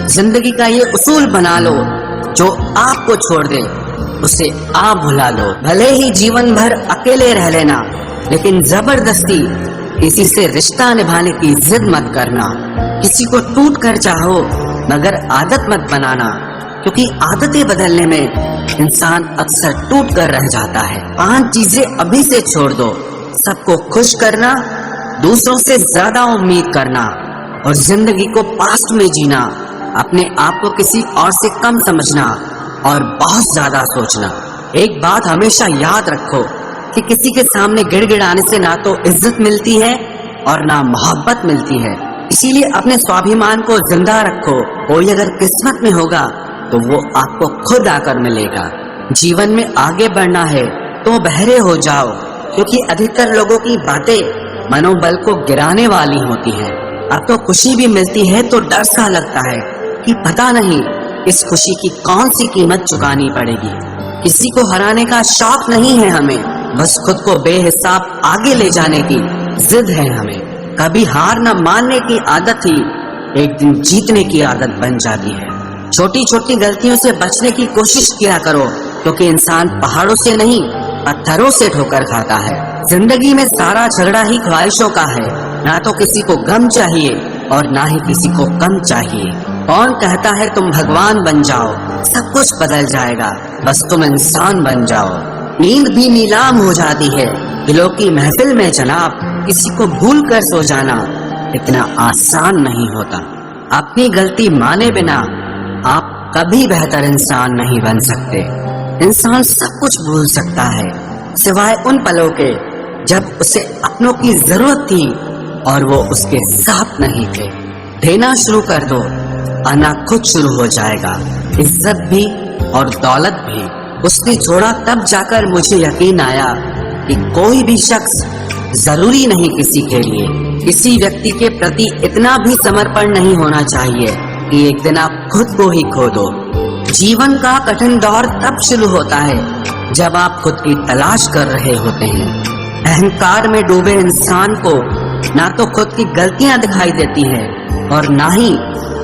जिंदगी का ये उसूल बना लो, जो आपको छोड़ दे उसे आप भुला लो। भले ही जीवन भर अकेले रह लेना, लेकिन जबरदस्ती किसी से रिश्ता निभाने की जिद मत करना। किसी को टूट कर चाहो, मगर आदत मत बनाना, क्योंकि आदतें बदलने में इंसान अक्सर टूट कर रह जाता है। 5 चीजें अभी से छोड़ दो। सबको खुश करना, दूसरों से ज्यादा उम्मीद करना और जिंदगी को पास्ट में जीना, अपने आप को किसी और से कम समझना और बहुत ज्यादा सोचना। एक बात हमेशा याद रखो कि किसी के सामने गिड़गिड़ाने से ना तो इज्जत मिलती है और ना मोहब्बत मिलती है। इसीलिए अपने स्वाभिमान को जिंदा रखो। कोई अगर किस्मत में होगा तो वो आपको खुद आकर मिलेगा। जीवन में आगे बढ़ना है तो बहरे हो जाओ, क्योंकि अधिकतर लोगों की बातें मनोबल को गिराने वाली होती हैं। अब तो खुशी भी मिलती है तो डर सा लगता है कि पता नहीं इस खुशी की कौन सी कीमत चुकानी पड़ेगी। किसी को हराने का शौक नहीं है हमें, बस खुद को बेहिसाब आगे ले जाने की जिद है हमें। कभी हार न मानने की आदत ही एक दिन जीतने की आदत बन जाती है। छोटी छोटी गलतियों से बचने की कोशिश किया करो, क्योंकि इंसान पहाड़ों से नहीं पत्थरों से ठोकर खाता है। जिंदगी में सारा झगड़ा ही ख्वाहिशों का है। ना तो किसी को गम चाहिए और ना ही किसी को कम चाहिए। कौन कहता है तुम भगवान बन जाओ, सब कुछ बदल जाएगा, बस तुम इंसान बन जाओ। नींद भी नीलाम हो जाती है दिलों की महफिल में जनाब। किसी को भूल कर सो जाना इतना आसान नहीं होता। अपनी गलती माने बिना आप कभी बेहतर इंसान नहीं बन सकते। इंसान सब कुछ भूल सकता है, सिवाय उन पलों के जब उसे अपनों की जरूरत थी और वो उसके साथ नहीं थे। देना शुरू कर दो, आना खुद शुरू हो जाएगा। इज्जत भी और दौलत भी उसने छोड़ा, तब जाकर मुझे यकीन आया कि कोई भी शख्स जरूरी नहीं किसी के लिए। किसी व्यक्ति के प्रति इतना भी समर्पण नहीं होना चाहिए कि एक दिन आप खुद को ही खो दो। जीवन का कठिन दौर तब शुरू होता है जब आप खुद की तलाश कर रहे होते हैं। अहंकार में डूबे इंसान को ना तो खुद की गलतियां दिखाई देती है और ना ही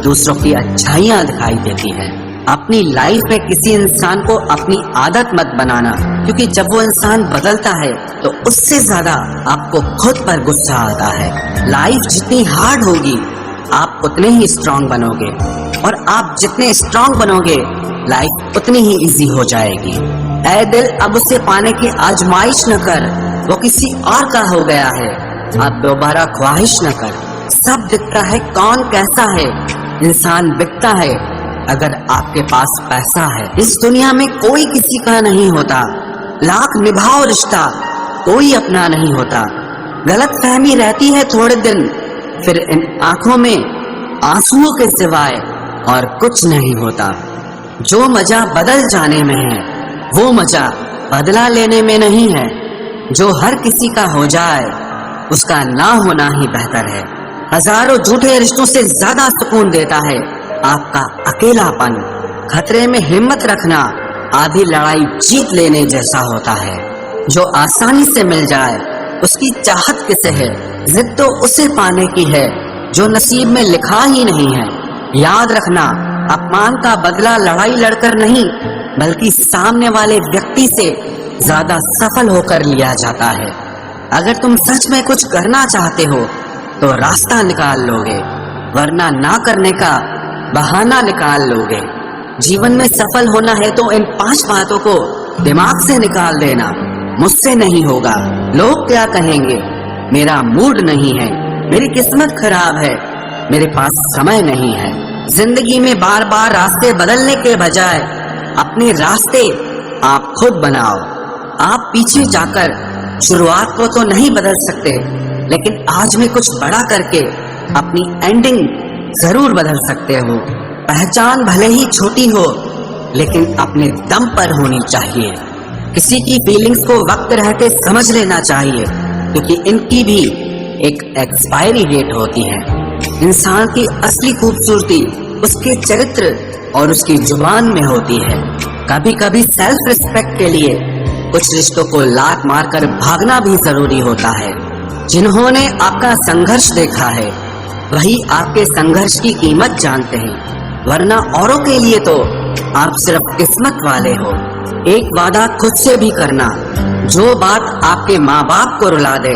दूसरों की अच्छाइयां दिखाई देती है। अपनी लाइफ में किसी इंसान को अपनी आदत मत बनाना, क्योंकि जब वो इंसान बदलता है तो उससे ज्यादा आपको खुद पर गुस्सा आता है। लाइफ जितनी हार्ड होगी आप उतने ही स्ट्रांग बनोगे, और आप जितने स्ट्रांग बनोगे लाइफ उतनी ही इजी हो जाएगी। ऐ दिल, अब उसे पाने की आजमाइश न कर, वो किसी और का हो गया है, अब दोबारा ख्वाहिश न कर। सब दिखता है कौन कैसा है, इंसान बिकता है अगर आपके पास पैसा है। इस दुनिया में कोई किसी का नहीं होता, लाख निभाओ रिश्ता कोई अपना नहीं होता। गलत फहमी रहती है थोड़े दिन, फिर इन आंखों में आंसुओं के सिवाय और कुछ नहीं होता। जो मजा बदल जाने में है वो मजा बदला लेने में नहीं है। जो हर किसी का हो जाए उसका ना होना ही बेहतर है। हजारों झूठे रिश्तों से ज्यादा सुकून देता है आपका अकेलापन। खतरे में हिम्मत रखना आधी लड़ाई जीत लेने जैसा होता है। जो आसानी से मिल जाए उसकी चाहत किसे है, जिद तो उसे पाने की है जो नसीब में लिखा ही नहीं है। याद रखना, अपमान का बदला लड़ाई लड़कर नहीं बल्कि सामने वाले व्यक्ति से ज्यादा सफल होकर लिया जाता है। अगर तुम सच में कुछ करना चाहते हो तो रास्ता निकाल लोगे, वरना ना करने का बहाना निकाल लोगे। जीवन में सफल होना है तो इन 5 बातों को दिमाग से निकाल देना। मुझसे नहीं होगा, लोग क्या कहेंगे, मेरा मूड नहीं है, मेरी किस्मत खराब है, मेरे पास समय नहीं है। जिंदगी में बार बार रास्ते बदलने के बजाय अपने रास्ते आप खुद बनाओ। आप पीछे जाकर शुरुआत को तो नहीं बदल सकते, लेकिन आज में कुछ बड़ा करके अपनी एंडिंग जरूर बदल सकते हो। पहचान भले ही छोटी हो लेकिन अपने दम पर होनी चाहिए। किसी की फीलिंग्स को वक्त रहते समझ लेना चाहिए, क्योंकि इनकी भी एक एक्सपायरी डेट होती है। इंसान की असली खूबसूरती उसके चरित्र और उसकी जुबान में होती है। कभी कभी सेल्फ रिस्पेक्ट के लिए कुछ रिश्तों को लात मारकर भागना भी जरूरी होता है। जिन्होंने आपका संघर्ष देखा है वही आपके संघर्ष की कीमत जानते हैं। वरना औरों के लिए तो आप सिर्फ किस्मत वाले हो। एक वादा खुद से भी करना, जो बात आपके माँ बाप को रुला दे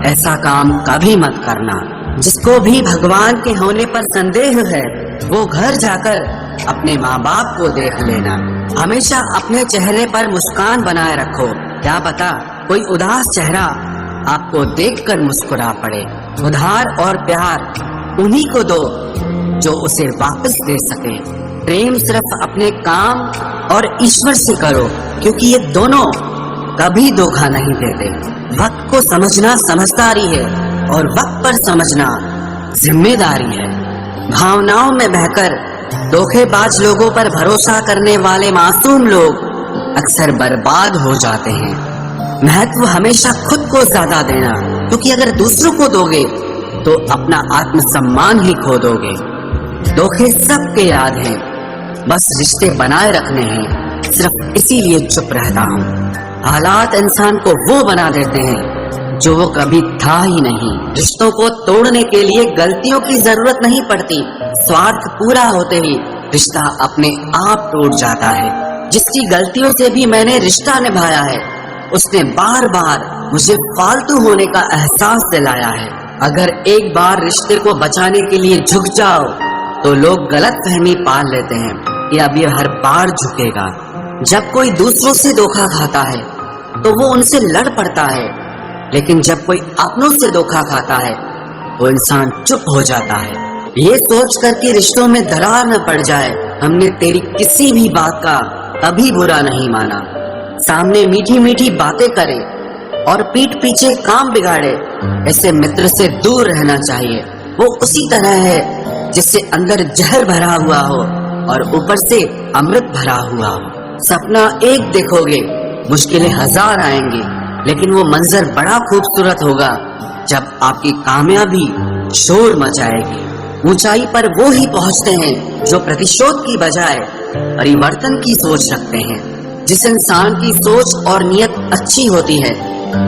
ऐसा काम कभी मत करना। जिसको भी भगवान के होने पर संदेह है वो घर जाकर अपने माँ बाप को देख लेना। हमेशा अपने चेहरे पर मुस्कान बनाए रखो, क्या पता कोई उदास चेहरा आपको देखकर मुस्कुरा पड़े। उधार और प्यार उन्हीं को दो जो उसे वापस दे सके। प्रेम सिर्फ अपने काम और ईश्वर से करो, क्योंकि ये दोनों कभी धोखा नहीं देते। वक्त को समझना समझदारी है और वक्त पर समझना जिम्मेदारी है। भावनाओं में बहकर धोखेबाज लोगों पर भरोसा करने वाले मासूम लोग अक्सर बर्बाद हो जाते हैं। महत्व हमेशा खुद को ज्यादा देना, क्योंकि अगर दूसरों को दोगे तो अपना आत्मसम्मान ही खो दोगे। धोखे सबके याद हैं, बस रिश्ते बनाए रखने हैं, सिर्फ इसीलिए चुप रहता हूँ। हालात इंसान को वो बना देते हैं जो वो कभी था ही नहीं। रिश्तों को तोड़ने के लिए गलतियों की जरूरत नहीं पड़ती, स्वार्थ पूरा होते ही रिश्ता अपने आप टूट जाता है। जिसकी गलतियों से भी मैंने रिश्ता निभाया है उसने बार बार मुझे फालतू होने का एहसास दिलाया है। अगर एक बार रिश्ते को बचाने के लिए झुक जाओ तो लोग गलतफहमी पाल लेते हैं कि अब ये हर बार झुकेगा। जब कोई दूसरों से धोखा खाता है तो वो उनसे लड़ पड़ता है, लेकिन जब कोई अपनों से धोखा खाता है वो इंसान चुप हो जाता है। ये सोच कर कि रिश्तों में दरार न पड़ जाए, हमने तेरी किसी भी बात का कभी बुरा नहीं माना। सामने मीठी मीठी बातें करे और पीठ पीछे काम बिगाड़े, ऐसे मित्र से दूर रहना चाहिए। वो उसी तरह है जिससे अंदर जहर भरा हुआ हो और ऊपर से अमृत भरा हुआ हो। सपना एक देखोगे, मुश्किलें हजार आएंगी, लेकिन वो मंजर बड़ा खूबसूरत होगा जब आपकी कामयाबी शोर मचाएगी। ऊंचाई पर वो ही पहुंचते हैं जो प्रतिशोध की बजाय परिवर्तन की सोच रखते हैं। जिस इंसान की सोच और नियत अच्छी होती है,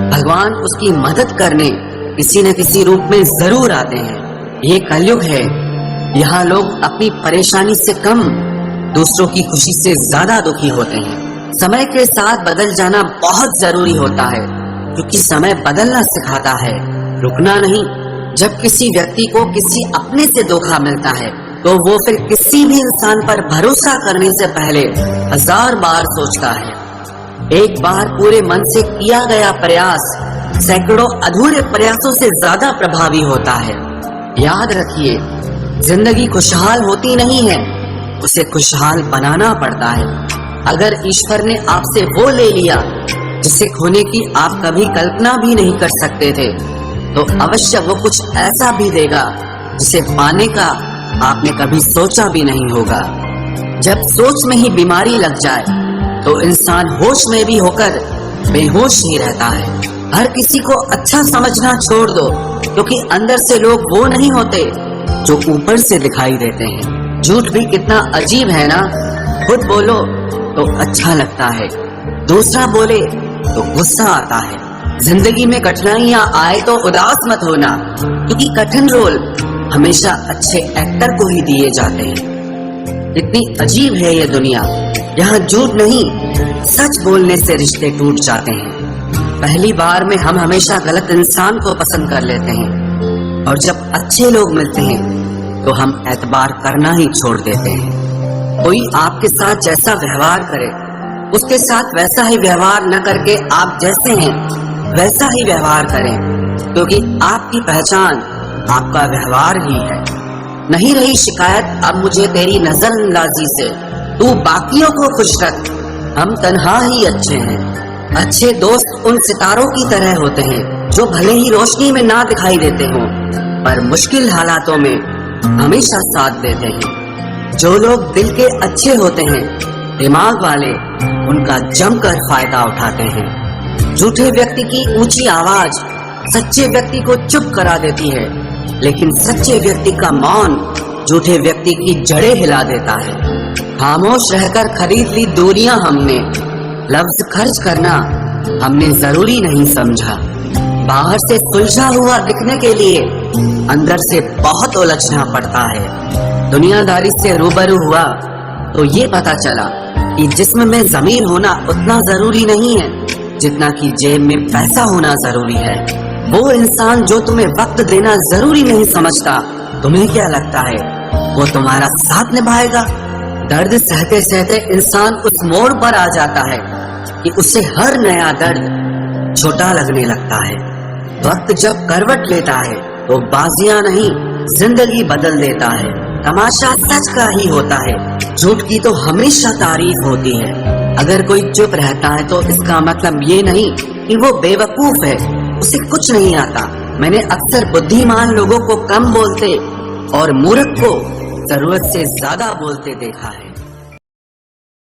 भगवान उसकी मदद करने किसी न किसी रूप में जरूर आते हैं। ये कलयुग है, यहाँ लोग अपनी परेशानी से कम दूसरों की खुशी से ज्यादा दुखी होते हैं। समय के साथ बदल जाना बहुत जरूरी होता है, क्योंकि समय बदलना सिखाता है, रुकना नहीं। जब किसी व्यक्ति को किसी अपने से धोखा मिलता है तो वो फिर किसी भी इंसान पर भरोसा करने से पहले 1000 बार सोचता है। एक बार पूरे मन से किया गया प्रयास सैकड़ों अधूरे प्रयासों से ज्यादा प्रभावी होता है। याद रखिए, जिंदगी खुशहाल होती नहीं है, उसे खुशहाल बनाना पड़ता है। अगर ईश्वर ने आपसे वो ले लिया जिसे खोने की आप कभी कल्पना भी नहीं कर सकते थे, तो अवश्य वो कुछ ऐसा भी देगा जिसे पाने का आपने कभी सोचा भी नहीं होगा। जब सोच में ही बीमारी लग जाए तो इंसान होश में भी होकर बेहोश ही रहता है। हर किसी को अच्छा समझना छोड़ दो, क्योंकि अंदर से लोग वो नहीं होते जो ऊपर से दिखाई देते हैं। झूठ भी कितना अजीब है ना, खुद बोलो तो अच्छा लगता है, दूसरा बोले तो गुस्सा आता है। जिंदगी में कठिनाइयां आए तो उदास मत होना, क्योंकि कठिन रोल हमेशा अच्छे एक्टर को ही दिए जाते हैं। इतनी अजीब है ये दुनिया, यहाँ झूठ नहीं सच बोलने से रिश्ते टूट जाते हैं। पहली बार में हम हमेशा गलत इंसान को पसंद कर लेते हैं, और जब अच्छे लोग मिलते हैं तो हम एतबार करना ही छोड़ देते हैं। कोई आपके साथ जैसा व्यवहार करे उसके साथ वैसा ही व्यवहार न करके आप जैसे हैं वैसा ही व्यवहार करें, क्योंकि आपकी पहचान आपका व्यवहार ही है। नहीं रही शिकायत अब मुझे तेरी नजरअंदाजी से, तू बाकियों को खुश रख, हम तन्हा ही अच्छे हैं। अच्छे दोस्त उन सितारों की तरह होते हैं जो भले ही रोशनी में ना दिखाई देते हों, पर मुश्किल हालातों में हमेशा साथ देते हैं। जो लोग दिल के अच्छे होते हैं, दिमाग वाले, उनका जमकर फायदा उठाते हैं। झूठे व्यक्ति की ऊंची आवाज सच्चे व्यक्ति को चुप करा देती है, लेकिन सच्चे व्यक्ति का मौन झूठे व्यक्ति की जड़ें हिला देता है। खामोश रहकर खरीद ली दूरियां हमने, लफ्ज खर्च करना हमने जरूरी नहीं समझा। बाहर से सुलझा हुआ दिखने के लिए अंदर से बहुत उलझना पड़ता है। दुनियादारी से रूबरू हुआ तो ये पता चला कि जिस्म में ज़मीर होना उतना जरूरी नहीं है जितना कि जेब में पैसा होना जरूरी है। वो इंसान जो तुम्हें वक्त देना जरूरी नहीं समझता, तुम्हें क्या लगता है वो तुम्हारा साथ निभाएगा? दर्द सहते सहते इंसान उस मोड़ पर आ जाता है कि उसे हर नया दर्द छोटा लगने लगता है। वक्त जब करवट लेता है तो बाजियां नहीं जिंदगी बदल देता है। तमाशा सच का ही होता है, झूठ की तो हमेशा तारीफ होती है। अगर कोई चुप रहता है तो इसका मतलब ये नहीं कि वो बेवकूफ है, उसे कुछ नहीं आता। मैंने अक्सर बुद्धिमान लोगों को कम बोलते और मूर्ख को जरूरत से ज्यादा बोलते देखा है।